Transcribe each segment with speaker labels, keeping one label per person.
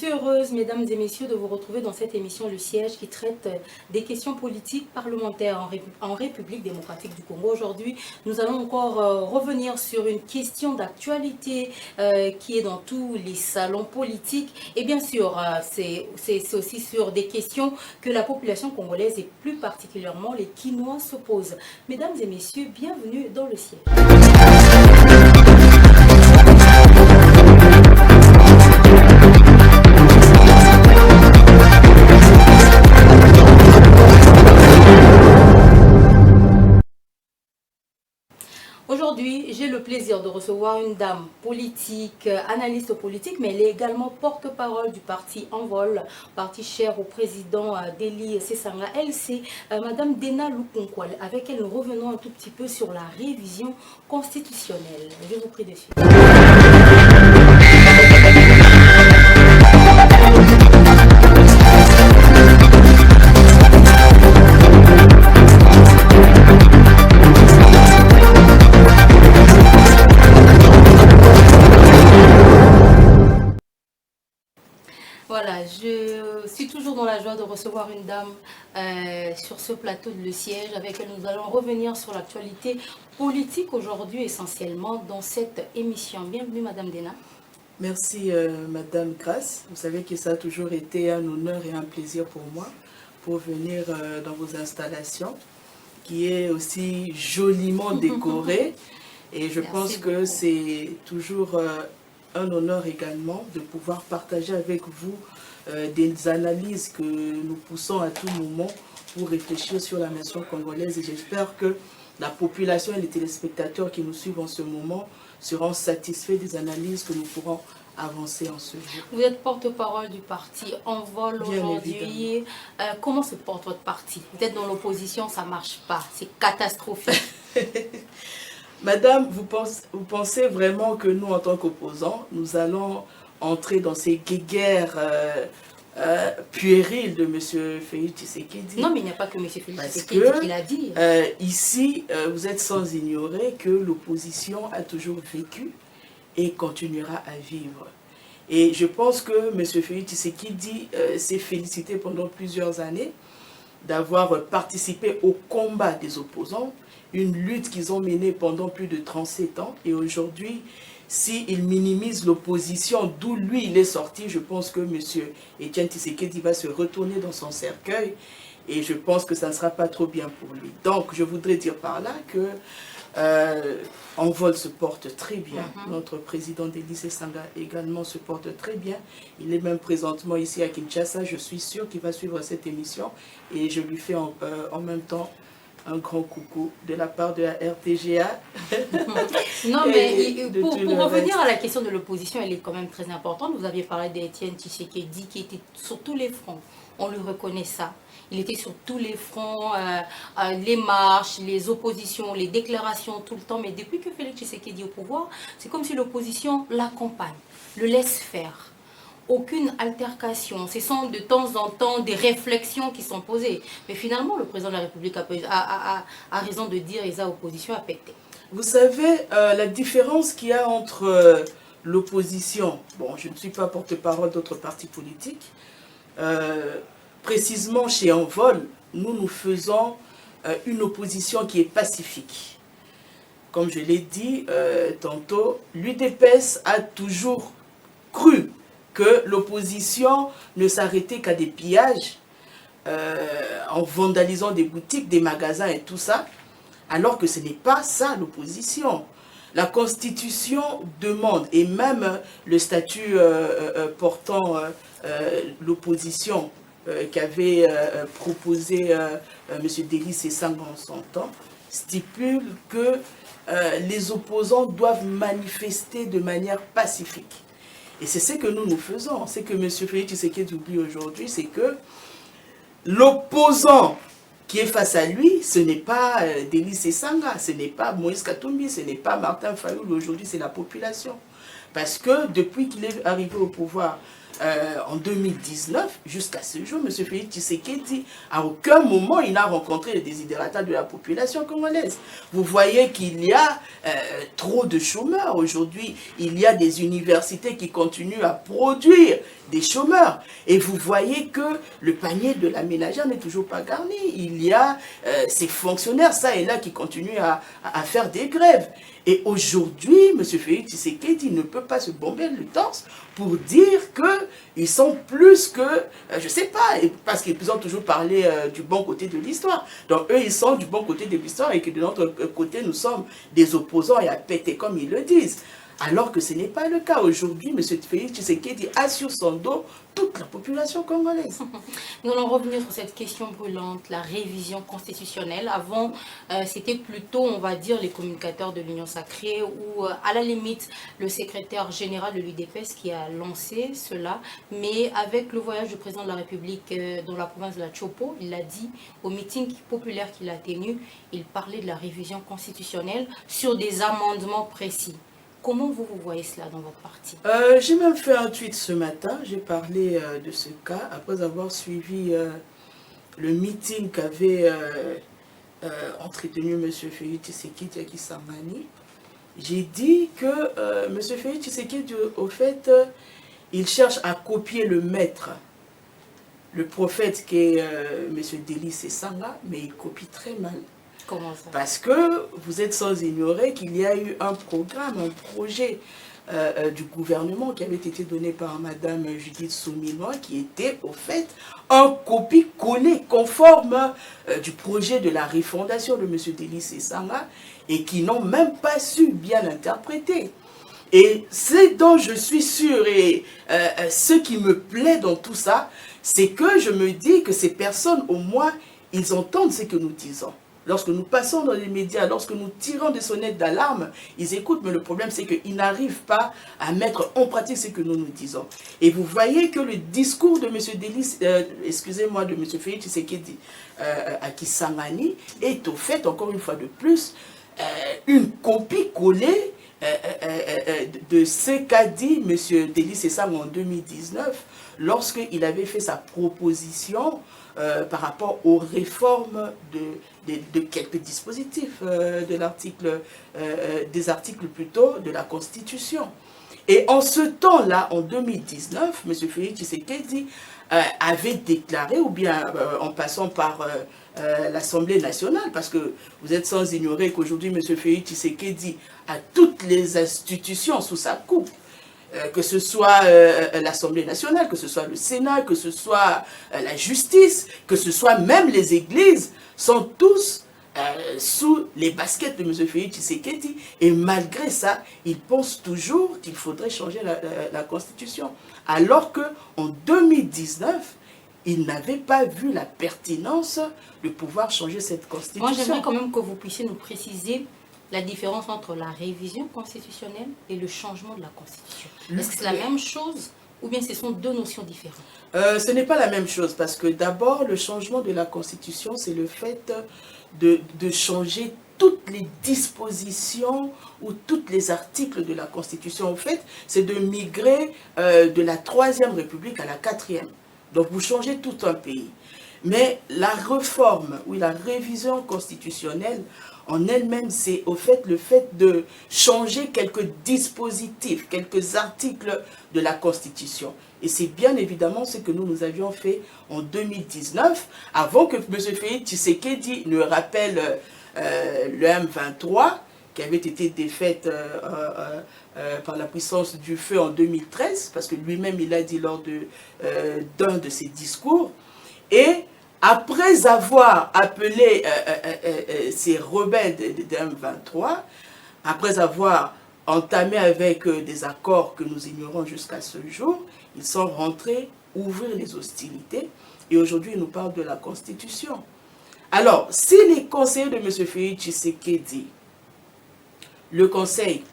Speaker 1: heureuse, mesdames et messieurs, de vous retrouver dans cette émission Le Siège qui traite des questions politiques parlementaires en République démocratique du Congo. Aujourd'hui, nous allons encore revenir sur une question d'actualité qui est dans tous les salons politiques. Et bien sûr, c'est aussi sur des questions que la population congolaise et plus particulièrement les Kinois se posent. Mesdames et messieurs, bienvenue dans Le Siège. Aujourd'hui, j'ai le plaisir de recevoir une dame politique, analyste politique, mais elle est également porte-parole du parti Envol, parti cher au président Deli Sesanga. Elle, c'est Madame Dena Lukonkwal. Avec elle, nous revenons un tout petit peu sur la révision constitutionnelle. Je vous prie de suivre. Voilà, je suis toujours dans la joie de recevoir une dame sur ce plateau de Le Siège avec elle. Nous allons revenir sur l'actualité politique aujourd'hui essentiellement dans cette émission. Bienvenue Madame Dena.
Speaker 2: Merci Madame Grace. Vous savez que ça a toujours été un honneur et un plaisir pour moi pour venir dans vos installations qui est aussi joliment décorée. Et je pense que c'est toujours un honneur également de pouvoir partager avec vous des analyses que nous poussons à tout moment pour réfléchir sur la nation congolaise. Et j'espère que la population et les téléspectateurs qui nous suivent en ce moment seront satisfaits des analyses que nous pourrons avancer en ce jour.
Speaker 1: Vous êtes porte-parole du parti Envol aujourd'hui. Comment se porte votre parti? Vous êtes dans l'opposition, ça ne marche pas, c'est catastrophique.
Speaker 2: Madame, vous pensez vraiment que nous, en tant qu'opposants, nous allons entrer dans ces guéguerres puériles de M. Félix Tshisekedi?
Speaker 1: Non, mais il n'y a pas que M. Félix Tshisekedi qui l'a dit.
Speaker 2: Ici, vous êtes sans ignorer que l'opposition a toujours vécu et continuera à vivre. Et je pense que M. Félix Tshisekedi s'est félicité pendant plusieurs années d'avoir participé au combat des opposants, une lutte qu'ils ont menée pendant plus de 37 ans. Et aujourd'hui, s'il minimise l'opposition, d'où lui il est sorti, je pense que M. Etienne Tshisekedi va se retourner dans son cercueil et je pense que ça ne sera pas trop bien pour lui. Donc, je voudrais dire par là que Envol se porte très bien. Notre président Deli Sesanga également se porte très bien. Il est même présentement ici à Kinshasa. Je suis sûr qu'il va suivre cette émission et je lui fais en même temps un grand coucou de la part de la RTGA.
Speaker 1: Non, mais pour revenir à la question de l'opposition, elle est quand même très importante. Vous aviez parlé d'Etienne Tshisekedi qui était sur tous les fronts. On lui reconnaît ça. Il était sur tous les fronts, les marches, les oppositions, les déclarations tout le temps. Mais depuis que Félix Tshisekedi est au pouvoir, c'est comme si l'opposition l'accompagne, le laisse faire. Aucune altercation. Ce sont de temps en temps des réflexions qui sont posées. Mais finalement, le président de la République a raison de dire que l'opposition a pété.
Speaker 2: Vous savez, la différence qu'il y a entre l'opposition, bon, je ne suis pas porte-parole d'autres partis politiques, précisément chez Envol, nous faisons une opposition qui est pacifique. Comme je l'ai dit tantôt, l'UDPS a toujours cru que l'opposition ne s'arrêtait qu'à des pillages, en vandalisant des boutiques, des magasins et tout ça, alors que ce n'est pas ça l'opposition. La Constitution demande, et même le statut portant l'opposition qu'avait proposé M. Deli Sesanga en son temps, stipule que les opposants doivent manifester de manière pacifique. Et c'est ce que nous faisons. Ce que M. Félix Tshisekedi oublie aujourd'hui, c'est que l'opposant qui est face à lui, ce n'est pas Deli Sesanga, ce n'est pas Moïse Katumbi, ce n'est pas Martin Fayoul. Aujourd'hui, c'est la population. Parce que depuis qu'il est arrivé au pouvoir, en 2019, jusqu'à ce jour, M. Félix Tshisekedi, à aucun moment, il n'a rencontré les desiderata de la population congolaise. Vous voyez qu'il y a trop de chômeurs aujourd'hui. Il y a des universités qui continuent à produire des chômeurs. Et vous voyez que le panier de la ménagère n'est toujours pas garni. Il y a ces fonctionnaires, ça et là, qui continuent à faire des grèves. Et aujourd'hui, M. Félix Tshisekedi ne peut pas se bomber le torse pour dire qu'ils sont plus que, je ne sais pas, parce qu'ils ont toujours parlé du bon côté de l'histoire. Donc eux, ils sont du bon côté de l'histoire et que de notre côté, nous sommes des opposants et à péter comme ils le disent. Alors que ce n'est pas le cas. Aujourd'hui, M. Félix Tshisekedi a sur son dos toute la population congolaise.
Speaker 1: Nous allons revenir sur cette question brûlante, la révision constitutionnelle. Avant, c'était plutôt, on va dire, les communicateurs de l'Union Sacrée ou, à la limite, le secrétaire général de l'UDPS qui a lancé cela. Mais avec le voyage du président de la République dans la province de la Chopo, il l'a dit au meeting populaire qu'il a tenu, il parlait de la révision constitutionnelle sur des amendements précis. Comment vous voyez cela dans votre parti?
Speaker 2: J'ai même fait un tweet ce matin, j'ai parlé de ce cas, après avoir suivi le meeting qu'avait entretenu M. Félix Tshisekedi à Kisangani. J'ai dit que M. Félix Tshisekedi, au fait, il cherche à copier le maître, le prophète qui est M. Délice Esanga, mais il copie très mal.
Speaker 1: Comment ça?
Speaker 2: Parce que vous êtes sans ignorer qu'il y a eu un programme, un projet du gouvernement qui avait été donné par Madame Judith Souminois, qui était au fait un copie-collé conforme du projet de la refondation de M. Délice Esanga et qui n'ont même pas su bien l'interpréter. Et ce dont je suis sûre et ce qui me plaît dans tout ça, c'est que je me dis que ces personnes, au moins, ils entendent ce que nous disons. Lorsque nous passons dans les médias, lorsque nous tirons des sonnettes d'alarme, ils écoutent, mais le problème c'est qu'ils n'arrivent pas à mettre en pratique ce que nous nous disons. Et vous voyez que le discours de M. Délice, excusez-moi, de M. Félix Tshisekedi à Kisangani est au fait, encore une fois de plus, une copie collée de ce qu'a dit M. Délice Esanga en 2019, lorsqu'il avait fait sa proposition par rapport aux réformes de quelques dispositifs de l'article, des articles plutôt de la Constitution. Et en ce temps-là, en 2019, M. Félix Tshisekedi avait déclaré, ou bien en passant par l'Assemblée nationale, parce que vous êtes sans ignorer qu'aujourd'hui, M. Félix Tshisekedi a toutes les institutions sous sa coupe. Que ce soit l'Assemblée nationale, que ce soit le Sénat, que ce soit la justice, que ce soit même les églises, sont tous sous les baskets de M. Félix Tshisekedi. Et malgré ça, il pense toujours qu'il faudrait changer la Constitution. Alors qu'en 2019, il n'avait pas vu la pertinence de pouvoir changer cette Constitution.
Speaker 1: Moi, j'aimerais quand même que vous puissiez nous préciser la différence entre la révision constitutionnelle et le changement de la Constitution. Est-ce que c'est la même chose ou bien ce sont deux notions différentes?
Speaker 2: Ce n'est pas la même chose parce que d'abord, le changement de la Constitution, c'est le fait de changer toutes les dispositions ou tous les articles de la Constitution. En fait, c'est de migrer de la 3e République à la 4e. Donc, vous changez tout un pays. Mais la réforme ou la révision constitutionnelle, en elle-même, c'est au fait le fait de changer quelques dispositifs, quelques articles de la Constitution. Et c'est bien évidemment ce que nous avions fait en 2019, avant que M. Félix Tshisekedi ne rappelle le M23, qui avait été défaite par la puissance du feu en 2013, parce que lui-même, il a dit lors d'un de ses discours. Et après avoir appelé ces rebelles de M23, après avoir entamé avec des accords que nous ignorons jusqu'à ce jour, ils sont rentrés ouvrir les hostilités et aujourd'hui ils nous parlent de la Constitution. Alors, si les conseillers de M. Félix Tshisekedi, le conseil,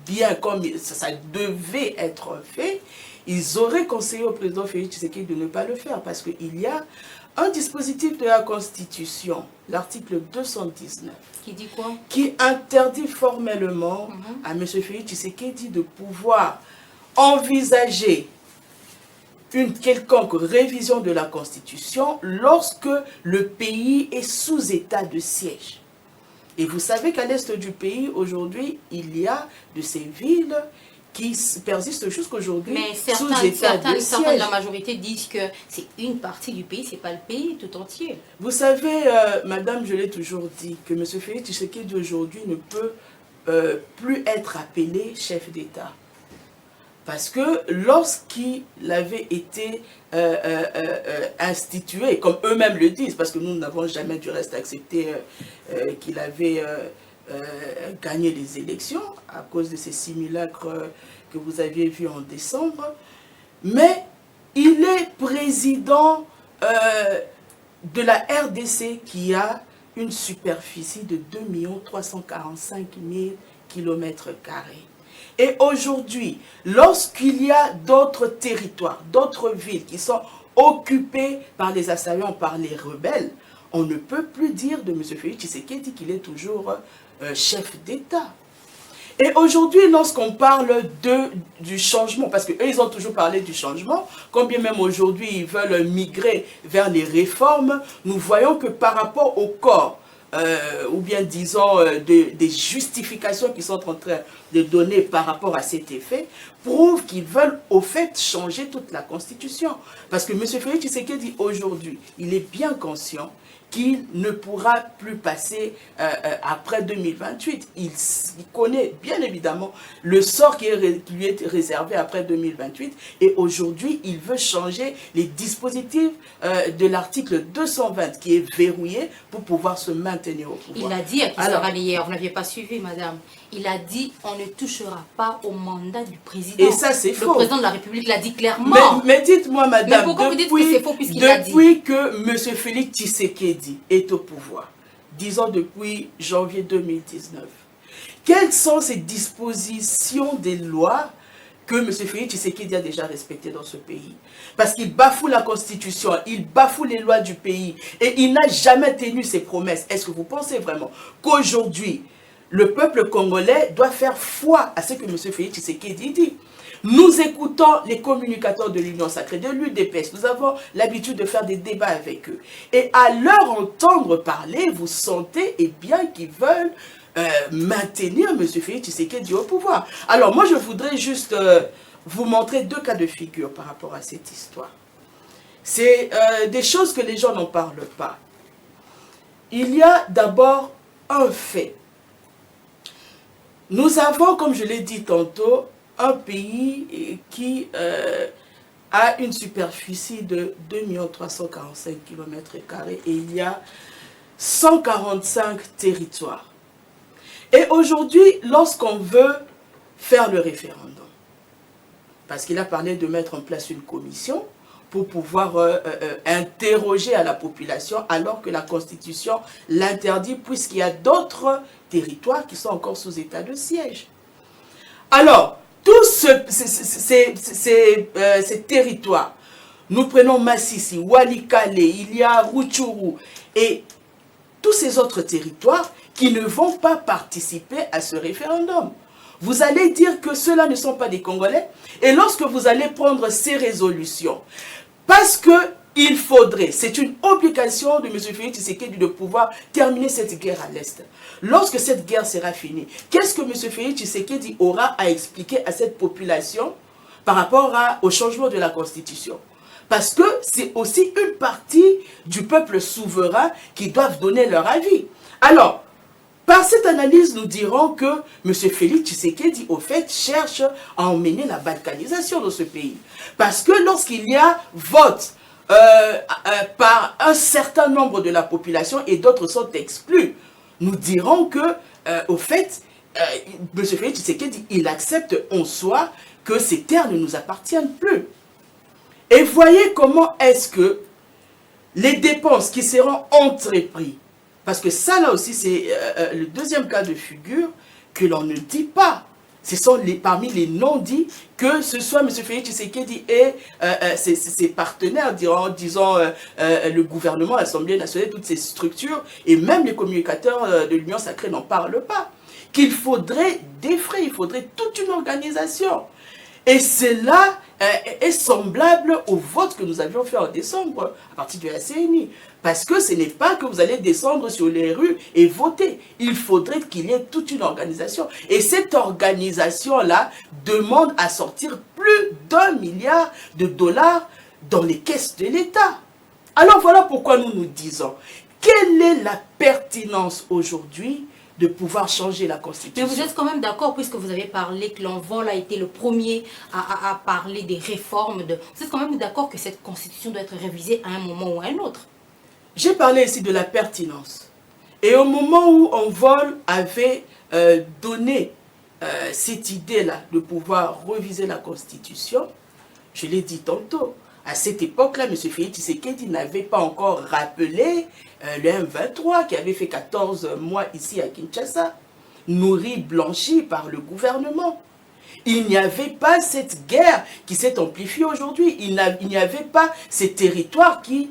Speaker 2: bien comme ça devait être fait, ils auraient conseillé au président Félix Tshisekedi de ne pas le faire parce qu'il y a un dispositif de la Constitution, l'article 219,
Speaker 1: qui dit quoi?
Speaker 2: Qui interdit formellement à M. Félix Tshisekedi de pouvoir envisager une quelconque révision de la Constitution lorsque le pays est sous état de siège. Et vous savez qu'à l'est du pays, aujourd'hui, il y a de ces villes qui persistent jusqu'aujourd'hui sous état de siège.
Speaker 1: Certains de la majorité disent que c'est une partie du pays, c'est pas le pays tout entier.
Speaker 2: Vous savez, madame, je l'ai toujours dit, que M. Félix Tshisekedi aujourd'hui ne peut plus être appelé chef d'État. Parce que lorsqu'il avait été institué, comme eux-mêmes le disent, parce que nous n'avons jamais du reste accepté qu'il avait gagné les élections à cause de ces simulacres que vous aviez vus en décembre, mais il est président de la RDC qui a une superficie de 2 345 000 km². Et aujourd'hui, lorsqu'il y a d'autres territoires, d'autres villes qui sont occupées par les assaillants, par les rebelles, on ne peut plus dire de M. Félix Tshisekedi qu'il est toujours chef d'État. Et aujourd'hui, lorsqu'on parle du changement, parce qu'eux, ils ont toujours parlé du changement, quand bien même aujourd'hui, ils veulent migrer vers les réformes, nous voyons que par rapport au corps, ou bien disons des justifications qui sont en train de donner par rapport à cet effet, prouvent qu'ils veulent au fait changer toute la Constitution. Parce que M. Félix Tshisekedi aujourd'hui, il est bien conscient qu'il ne pourra plus passer après 2028. Il connaît bien évidemment le sort qui lui est réservé après 2028 et aujourd'hui il veut changer les dispositifs de l'article 220 qui est verrouillé pour pouvoir se maintenir au pouvoir.
Speaker 1: Il a dit à qui sera hier, vous n'aviez pas suivi madame, il a dit on ne touchera pas au mandat du président.
Speaker 2: Et ça c'est faux.
Speaker 1: Le président de la République l'a dit clairement.
Speaker 2: Mais dites-moi madame,
Speaker 1: mais pourquoi vous dites que c'est faux puisqu'il a dit?
Speaker 2: Depuis que M. Félix Tshisekedi est au pouvoir, disons depuis janvier 2019, quelles sont ces dispositions des lois que M. Félix Tshisekedi a déjà respectées dans ce pays? Parce qu'il bafoue la Constitution, il bafoue les lois du pays et il n'a jamais tenu ses promesses. Est-ce que vous pensez vraiment qu'aujourd'hui, le peuple congolais doit faire foi à ce que M. Félix Tshisekedi dit? Nous écoutons les communicateurs de l'Union sacrée, de l'UDPS. Nous avons l'habitude de faire des débats avec eux. Et à leur entendre parler, vous sentez bien qu'ils veulent maintenir M. Félix Tshisekedi au pouvoir. Alors moi, je voudrais juste vous montrer deux cas de figure par rapport à cette histoire. C'est des choses que les gens n'en parlent pas. Il y a d'abord un fait. Nous avons, comme je l'ai dit tantôt, un pays qui a une superficie de 2 345 km² et il y a 145 territoires. Et aujourd'hui, lorsqu'on veut faire le référendum, parce qu'il a parlé de mettre en place une commission pour pouvoir interroger à la population alors que la Constitution l'interdit puisqu'il y a d'autres territoires qui sont encore sous état de siège. Alors, tous ces territoires, nous prenons Massissi, Walikale, il y a Rutshuru et tous ces autres territoires qui ne vont pas participer à ce référendum. Vous allez dire que ceux-là ne sont pas des Congolais et lorsque vous allez prendre ces résolutions, parce que il faudrait, c'est une obligation de M. Félix Tshisekedi de pouvoir terminer cette guerre à l'Est. Lorsque cette guerre sera finie, qu'est-ce que M. Félix Tshisekedi aura à expliquer à cette population par rapport au changement de la Constitution? Parce que c'est aussi une partie du peuple souverain qui doivent donner leur avis. Alors, par cette analyse, nous dirons que M. Félix Tshisekedi, au fait, cherche à emmener la balkanisation dans ce pays. Parce que lorsqu'il y a vote par un certain nombre de la population et d'autres sont exclus, nous dirons que, au fait, M. Félix Tshisekedi, il accepte en soi que ces terres ne nous appartiennent plus. Et voyez comment est-ce que les dépenses qui seront entreprises, parce que ça là aussi c'est le deuxième cas de figure que l'on ne dit pas. Ce sont parmi les non-dits que ce soit M. Félix Tshisekedi et ses partenaires, disons le gouvernement, l'Assemblée nationale, toutes ces structures, et même les communicateurs de l'Union sacrée n'en parlent pas. Qu'il faudrait des frais, il faudrait toute une organisation. Et cela est semblable au vote que nous avions fait en décembre à partir de la CNI. Parce que ce n'est pas que vous allez descendre sur les rues et voter. Il faudrait qu'il y ait toute une organisation. Et cette organisation-là demande à sortir plus d'1 milliard de dollars dans les caisses de l'État. Alors voilà pourquoi nous nous disons, quelle est la pertinence aujourd'hui de pouvoir changer la Constitution?
Speaker 1: Mais vous êtes quand même d'accord, puisque vous avez parlé que l'Envol a été le premier à parler des réformes. Vous êtes quand même d'accord que cette Constitution doit être révisée à un moment ou à un autre?
Speaker 2: J'ai parlé ici de la pertinence. Et au moment où Envol avait donné cette idée-là de pouvoir réviser la Constitution, je l'ai dit tantôt, à cette époque-là, M. Félix Tshisekedi n'avait pas encore rappelé le M23 qui avait fait 14 mois ici à Kinshasa, nourri, blanchi par le gouvernement. Il n'y avait pas cette guerre qui s'est amplifiée aujourd'hui. Il n'y avait pas ces territoires qui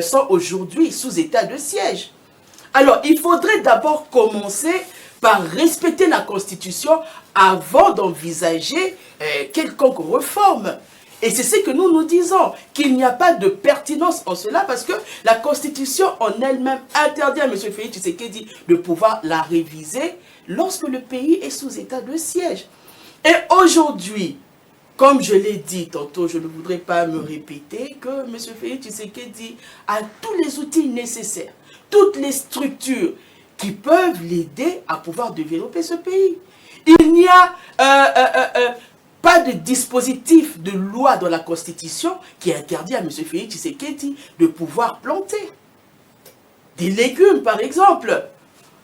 Speaker 2: sont aujourd'hui sous état de siège. Alors, il faudrait d'abord commencer par respecter la Constitution avant d'envisager quelconque réforme. Et c'est ce que nous nous disons, qu'il n'y a pas de pertinence en cela, parce que la Constitution en elle-même interdit à M. Félix Tshisekedi de pouvoir la réviser lorsque le pays est sous état de siège. Et aujourd'hui, comme je l'ai dit tantôt, je ne voudrais pas me répéter, que M. Félix Tshisekedi a tous les outils nécessaires, toutes les structures qui peuvent l'aider à pouvoir développer ce pays. Il n'y a pas de dispositif de loi dans la Constitution qui interdit à M. Félix Tshisekedi de pouvoir planter des légumes, par exemple.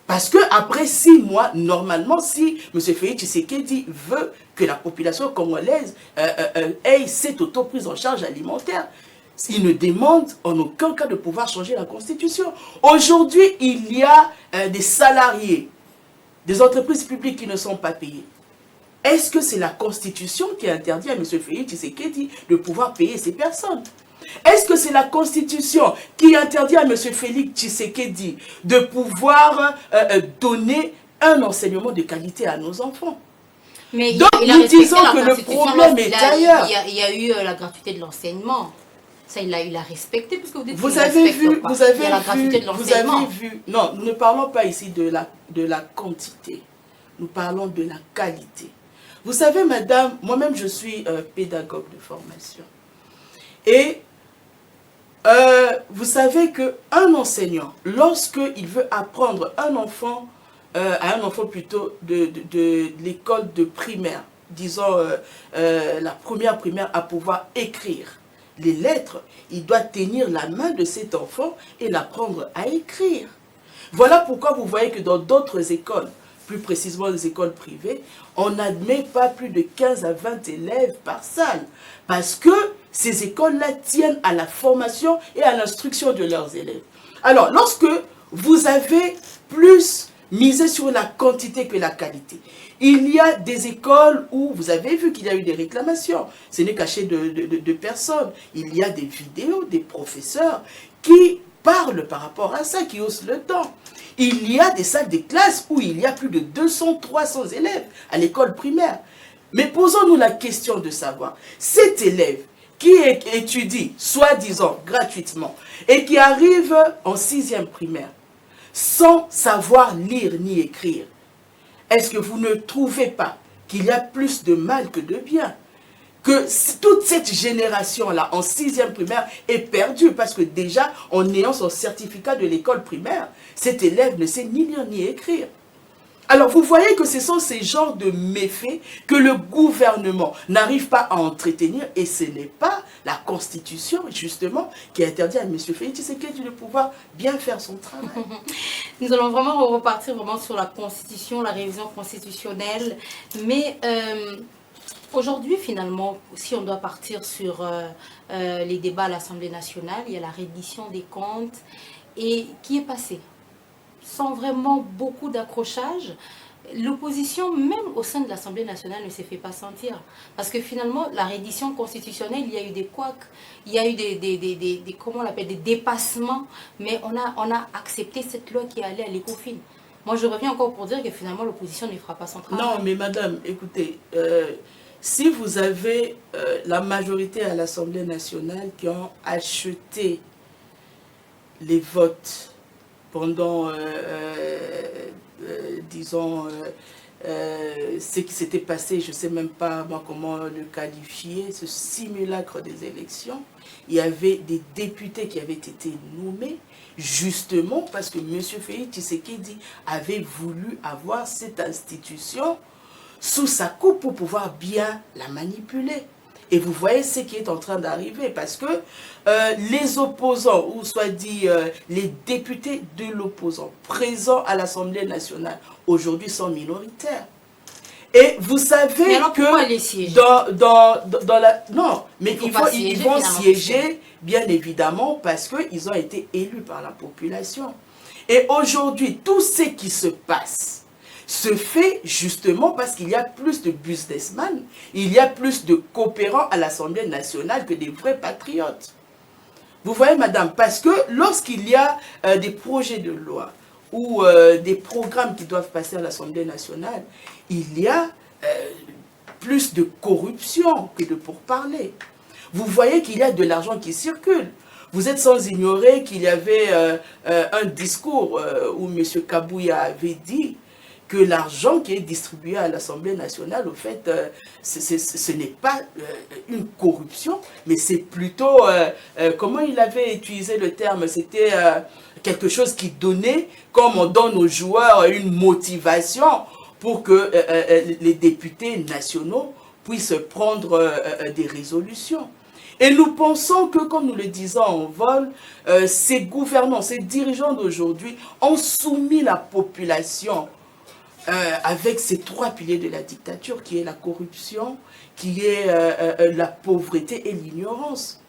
Speaker 2: Parce qu'après 6 mois, normalement, si M. Félix Tshisekedi veut que la population congolaise ait cette auto-prise en charge alimentaire, il ne demande en aucun cas de pouvoir changer la Constitution. Aujourd'hui, il y a des salariés, des entreprises publiques qui ne sont pas payées. Est-ce que c'est la Constitution qui interdit à M. Félix Tshisekedi de pouvoir payer ces personnes? Est-ce que c'est la Constitution qui interdit à M. Félix Tshisekedi de pouvoir donner un enseignement de qualité à nos enfants?
Speaker 1: Mais
Speaker 2: donc, nous disons que le problème est ailleurs.
Speaker 1: Il y a eu la gratuité de l'enseignement. Ça, il a respecté, puisque vous dites
Speaker 2: vous avez vu, non, nous ne parlons pas ici de la quantité. Nous parlons de la qualité. Vous savez, madame, moi-même, je suis pédagogue de formation. Et vous savez qu'un enseignant, lorsqu'il veut apprendre à un enfant plutôt de l'école de primaire, disons la première primaire, à pouvoir écrire les lettres, il doit tenir la main de cet enfant et l'apprendre à écrire. Voilà pourquoi vous voyez que dans d'autres écoles, plus précisément les écoles privées, on n'admet pas plus de 15 à 20 élèves par salle. Parce que ces écoles-là tiennent à la formation et à l'instruction de leurs élèves. Alors, lorsque vous avez plus misé sur la quantité que la qualité, il y a des écoles où vous avez vu qu'il y a eu des réclamations. Ce n'est caché de personne. Il y a des vidéos des professeurs qui parlent par rapport à ça, qui haussent le ton. Il y a des salles de classe où il y a plus de 200-300 élèves à l'école primaire. Mais posons-nous la question de savoir, cet élève qui étudie, soi-disant, gratuitement, et qui arrive en 6e primaire, sans savoir lire ni écrire, est-ce que vous ne trouvez pas qu'il y a plus de mal que de bien? Que toute cette génération-là, en 6e primaire, est perdue, parce que déjà, en ayant son certificat de l'école primaire, cet élève ne sait ni lire ni écrire. Alors, vous voyez que ce sont ces genres de méfaits que le gouvernement n'arrive pas à entretenir, et ce n'est pas la Constitution, justement, qui interdit à M. Félix Tshisekedi de pouvoir bien faire son travail.
Speaker 1: Nous allons vraiment repartir sur la Constitution, la révision constitutionnelle, mais aujourd'hui, finalement, si on doit partir sur les débats à l'Assemblée nationale, il y a la reddition des comptes, et qui est passée sans vraiment beaucoup d'accrochage. L'opposition, même au sein de l'Assemblée nationale, ne s'est fait pas sentir. Parce que finalement, la reddition constitutionnelle, il y a eu des couacs, il y a eu comment on l'appelle, des dépassements, mais on a accepté cette loi qui est allée à l'ECOFIN. Moi, je reviens encore pour dire que finalement, l'opposition ne fera pas son travail.
Speaker 2: Non, mais madame, écoutez, si vous avez la majorité à l'Assemblée nationale qui ont acheté les votes pendant, disons, ce qui s'était passé, je ne sais même pas moi, comment le qualifier, ce simulacre des élections, il y avait des députés qui avaient été nommés, justement parce que M. Félix Tshisekedi avait voulu avoir cette institution sous sa coupe pour pouvoir bien la manipuler. Et vous voyez ce qui est en train d'arriver, parce que les opposants, ou soit dit les députés de l'opposant présents à l'Assemblée nationale, aujourd'hui sont minoritaires. Et vous savez que dans la... Non, mais ils vont siéger, bien évidemment, parce qu'ils ont été élus par la population. Et aujourd'hui, tout ce qui se passe se fait justement parce qu'il y a plus de businessmen, il y a plus de coopérants à l'Assemblée nationale que des vrais patriotes. Vous voyez, madame, parce que lorsqu'il y a des projets de loi ou des programmes qui doivent passer à l'Assemblée nationale, il y a plus de corruption que de pourparlers. Vous voyez qu'il y a de l'argent qui circule. Vous êtes sans ignorer qu'il y avait un discours où M. Kabouya avait dit que l'argent qui est distribué à l'Assemblée nationale, au fait, ce n'est pas une corruption, mais c'est plutôt, comment il avait utilisé le terme, c'était quelque chose qui donnait, comme on donne aux joueurs, une motivation pour que les députés nationaux puissent prendre des résolutions. Et nous pensons que, comme nous le disons en vol, ces gouvernants, ces dirigeants d'aujourd'hui ont soumis la population avec ces trois piliers de la dictature, qui est la corruption, qui est la pauvreté et l'ignorance.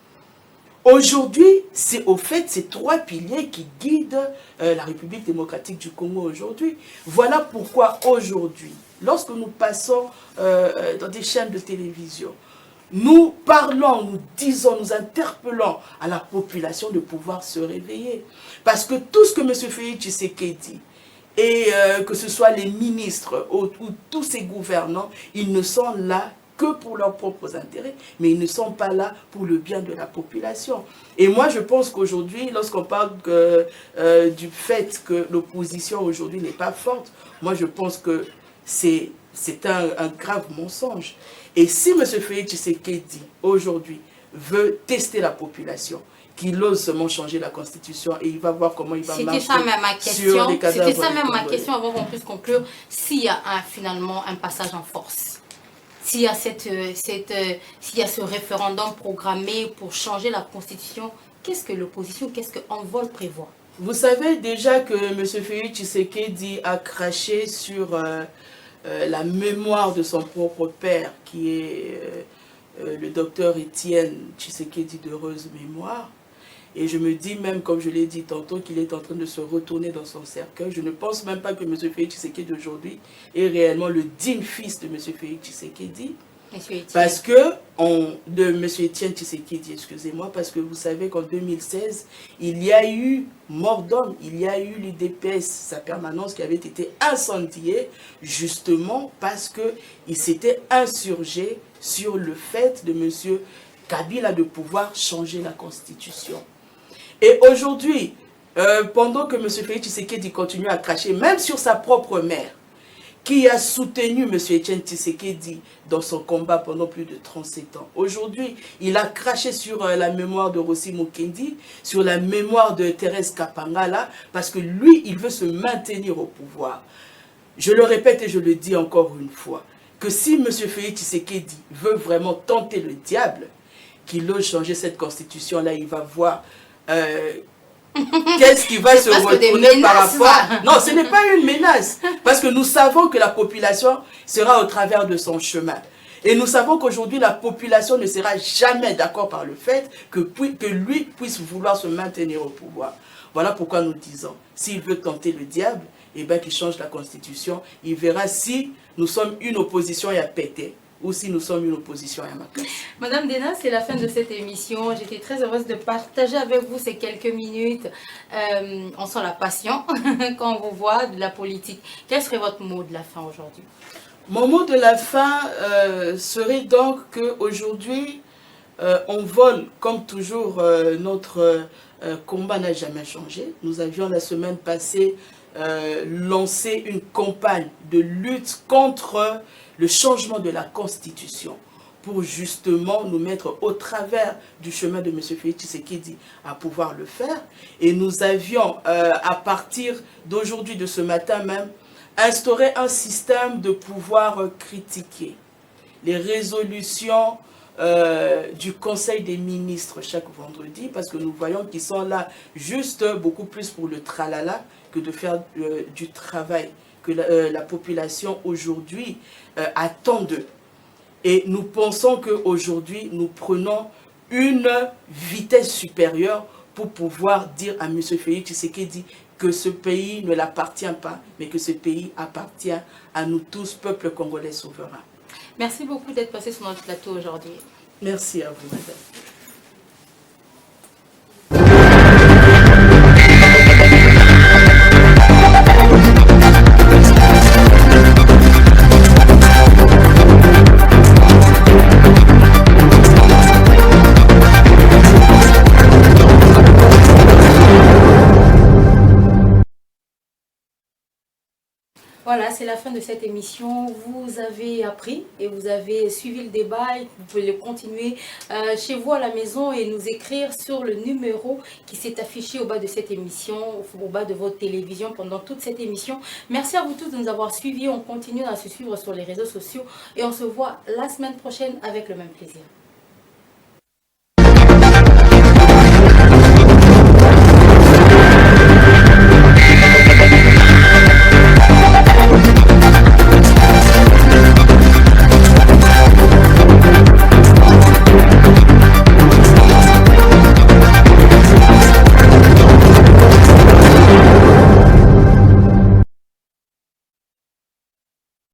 Speaker 2: Aujourd'hui, c'est au fait ces trois piliers qui guident la République démocratique du Congo aujourd'hui. Voilà pourquoi aujourd'hui, lorsque nous passons dans des chaînes de télévision, nous parlons, nous disons, nous interpellons à la population de pouvoir se réveiller. Parce que tout ce que M. Félix Tshisekedi et que ce soit les ministres ou tous ces gouvernants, ils ne sont là que pour leurs propres intérêts, mais ils ne sont pas là pour le bien de la population. Et moi, je pense qu'aujourd'hui, lorsqu'on parle du fait que l'opposition aujourd'hui n'est pas forte, moi, je pense que c'est un grave mensonge. Et si M. Félix Tshisekedi, aujourd'hui, veut tester la population, qu'il ose seulement changer la Constitution et il va voir comment il va marcher sur les cadavres.
Speaker 1: C'était ça même ma question avant qu'on puisse conclure. S'il y a finalement un passage en force, s'il y a, s'il y a ce référendum programmé pour changer la Constitution, qu'est-ce que l'opposition, qu'est-ce que Envol prévoit?
Speaker 2: Vous savez déjà que M. Félix Tshisekedi a craché sur la mémoire de son propre père, qui est le docteur Étienne Tshisekedi d'heureuse mémoire. Et je me dis même, comme je l'ai dit tantôt, qu'il est en train de se retourner dans son cercueil. Je ne pense même pas que M. Félix Tshisekedi d'aujourd'hui est réellement le digne fils de M. Félix Tshisekedi. Parce que, de M. Étienne Tshisekedi, excusez-moi, parce que vous savez qu'en 2016, il y a eu mort d'homme, il y a eu l'UDPS, sa permanence qui avait été incendiée, justement parce qu'il s'était insurgé sur le fait de M. Kabila de pouvoir changer la Constitution. Et aujourd'hui, pendant que M. Félix Tshisekedi continue à cracher, même sur sa propre mère, qui a soutenu M. Étienne Tshisekedi dans son combat pendant plus de 37 ans. Aujourd'hui, il a craché sur la mémoire de Rossi Mukendi, sur la mémoire de Thérèse Kapangala, parce que lui, il veut se maintenir au pouvoir. Je le répète et je le dis encore une fois, que si M. Félix Tshisekedi veut vraiment tenter le diable, qu'il ose changer cette constitution-là, il va voir qu'est-ce qui va se retourner par rapport... Non, ce n'est pas une menace. Parce que nous savons que la population sera au travers de son chemin. Et nous savons qu'aujourd'hui, la population ne sera jamais d'accord par le fait que lui puisse vouloir se maintenir au pouvoir. Voilà pourquoi nous disons, s'il veut tenter le diable, eh bien qu'il change la constitution. Il verra si nous sommes une opposition et à péter, ou si nous sommes une opposition à Makas.
Speaker 1: Madame Dena, c'est la fin de cette émission. J'étais très heureuse de partager avec vous ces quelques minutes. On sent la passion quand on vous voit de la politique. Quel serait votre mot de la fin aujourd'hui?
Speaker 2: Mon mot de la fin serait donc qu'aujourd'hui, on vole, comme toujours, notre combat n'a jamais changé. Nous avions la semaine passée lancé une campagne de lutte contre le changement de la Constitution pour justement nous mettre au travers du chemin de M. Félix Tshisekedi à pouvoir le faire. Et nous avions, à partir d'aujourd'hui, de ce matin même, instauré un système de pouvoir critiquer les résolutions du Conseil des ministres chaque vendredi, parce que nous voyons qu'ils sont là juste beaucoup plus pour le tralala que de faire du travail que la population aujourd'hui attend d'eux. Et nous pensons qu'aujourd'hui, nous prenons une vitesse supérieure pour pouvoir dire à M. Félix Tshisekedi que ce pays ne l'appartient pas, mais que ce pays appartient à nous tous, peuple congolais souverain.
Speaker 1: Merci beaucoup d'être passé sur notre plateau aujourd'hui.
Speaker 2: Merci à vous, madame.
Speaker 1: Voilà, c'est la fin de cette émission. Vous avez appris et vous avez suivi le débat. Vous pouvez le continuer chez vous à la maison et nous écrire sur le numéro qui s'est affiché au bas de cette émission, au bas de votre télévision pendant toute cette émission. Merci à vous tous de nous avoir suivis. On continue à se suivre sur les réseaux sociaux et on se voit la semaine prochaine avec le même plaisir.